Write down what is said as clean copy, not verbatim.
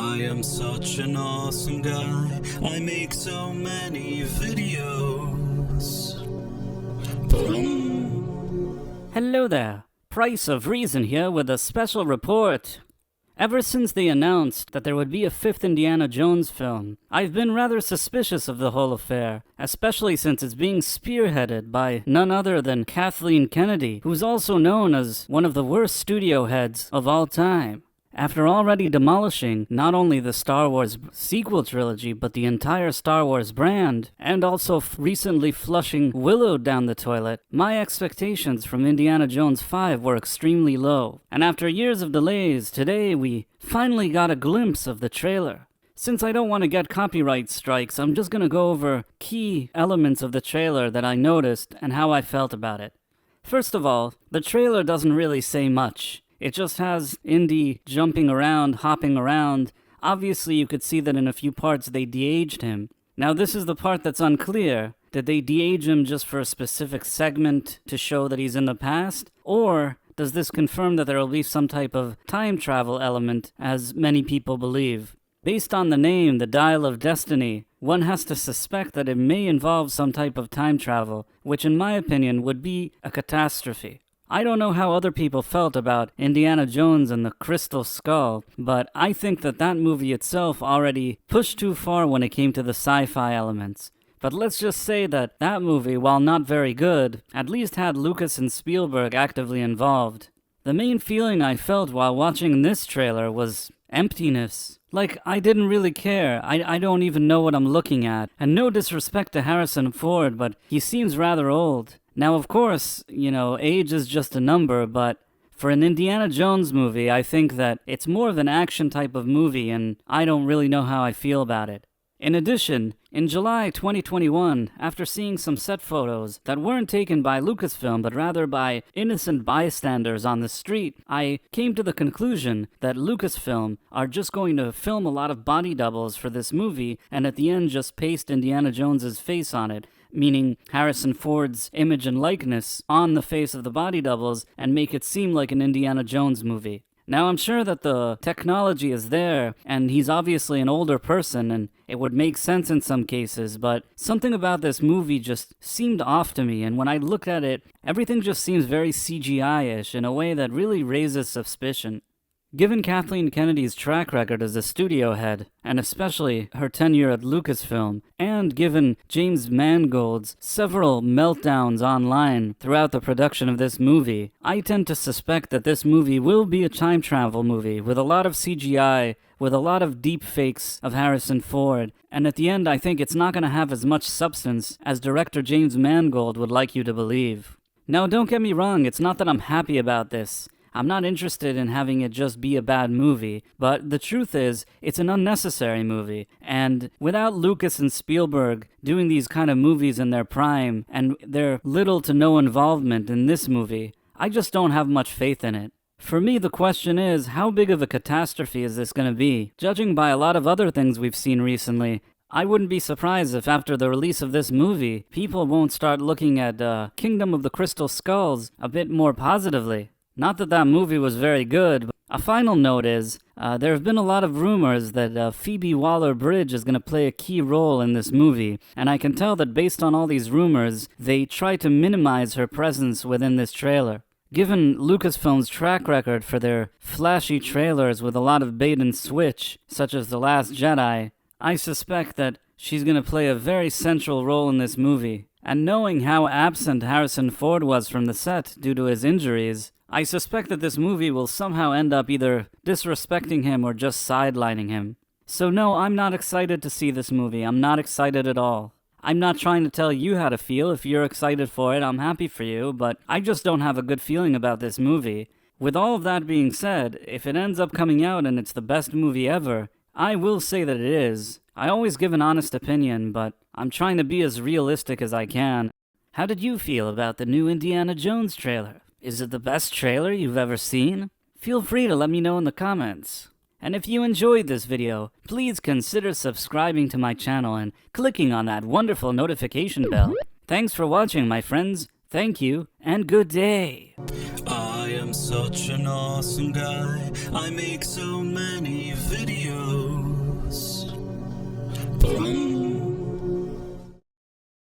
I am such an awesome guy. I make so many videos. Hello there, Price of Reason here with a special report. Ever since they announced that there would be a fifth Indiana Jones film, I've been rather suspicious of the whole affair, especially since it's being spearheaded by none other than Kathleen Kennedy, who's also known as one of the worst studio heads of all time. After already demolishing not only the Star Wars sequel trilogy, but the entire Star Wars brand, and also recently flushing Willow down the toilet, my expectations from Indiana Jones 5 were extremely low. And after years of delays, today we finally got a glimpse of the trailer. Since I don't want to get copyright strikes, I'm just going to go over key elements of the trailer that I noticed and how I felt about it. First of all, the trailer doesn't really say much. It just has Indy jumping around, hopping around. Obviously, you could see that in a few parts they de-aged him. Now, this is the part that's unclear. Did they de-age him just for a specific segment to show that he's in the past? Or does this confirm that there will be some type of time travel element, as many people believe? Based on the name, the Dial of Destiny, one has to suspect that it may involve some type of time travel, which in my opinion would be a catastrophe. I don't know how other people felt about Indiana Jones and the Crystal Skull, but I think that movie itself already pushed too far when it came to the sci-fi elements. But let's just say that movie, while not very good, at least had Lucas and Spielberg actively involved. The main feeling I felt while watching this trailer was emptiness. Like, I didn't really care. I don't even know what I'm looking at. And no disrespect to Harrison Ford, but he seems rather old. Now, of course, age is just a number, but for an Indiana Jones movie, I think that it's more of an action type of movie, and I don't really know how I feel about it. In addition, in July 2021, after seeing some set photos that weren't taken by Lucasfilm, but rather by innocent bystanders on the street, I came to the conclusion that Lucasfilm are just going to film a lot of body doubles for this movie, and at the end just paste Indiana Jones's face on it, meaning Harrison Ford's image and likeness on the face of the body doubles, and make it seem like an Indiana Jones movie. Now, I'm sure that the technology is there, and he's obviously an older person, and it would make sense in some cases, but something about this movie just seemed off to me, and when I looked at it, everything just seems very CGI-ish in a way that really raises suspicion. Given Kathleen Kennedy's track record as a studio head, and especially her tenure at Lucasfilm, and given James Mangold's several meltdowns online throughout the production of this movie, I tend to suspect that this movie will be a time travel movie with a lot of CGI, with a lot of deep fakes of Harrison Ford, and at the end I think it's not going to have as much substance as director James Mangold would like you to believe. Now, don't get me wrong, it's not that I'm happy about this. I'm not interested in having it just be a bad movie, but the truth is, it's an unnecessary movie, and without Lucas and Spielberg doing these kind of movies in their prime, and their little to no involvement in this movie, I just don't have much faith in it. For me, the question is, how big of a catastrophe is this going to be? Judging by a lot of other things we've seen recently, I wouldn't be surprised if after the release of this movie, people won't start looking at Kingdom of the Crystal Skulls a bit more positively. Not that movie was very good, but a final note is, there have been a lot of rumors that Phoebe Waller-Bridge is going to play a key role in this movie, and I can tell that based on all these rumors, they try to minimize her presence within this trailer. Given Lucasfilm's track record for their flashy trailers with a lot of bait and switch, such as The Last Jedi, I suspect that she's going to play a very central role in this movie. And knowing how absent Harrison Ford was from the set due to his injuries, I suspect that this movie will somehow end up either disrespecting him or just sidelining him. So no, I'm not excited to see this movie. I'm not excited at all. I'm not trying to tell you how to feel. If you're excited for it, I'm happy for you, but I just don't have a good feeling about this movie. With all of that being said, if it ends up coming out and it's the best movie ever, I will say that it is. I always give an honest opinion, but I'm trying to be as realistic as I can. How did you feel about the new Indiana Jones trailer? Is it the best trailer you've ever seen? Feel free to let me know in the comments. And if you enjoyed this video, please consider subscribing to my channel and clicking on that wonderful notification bell. Thanks for watching, my friends. Thank you, and good day. I am such an awesome guy. I make so many videos.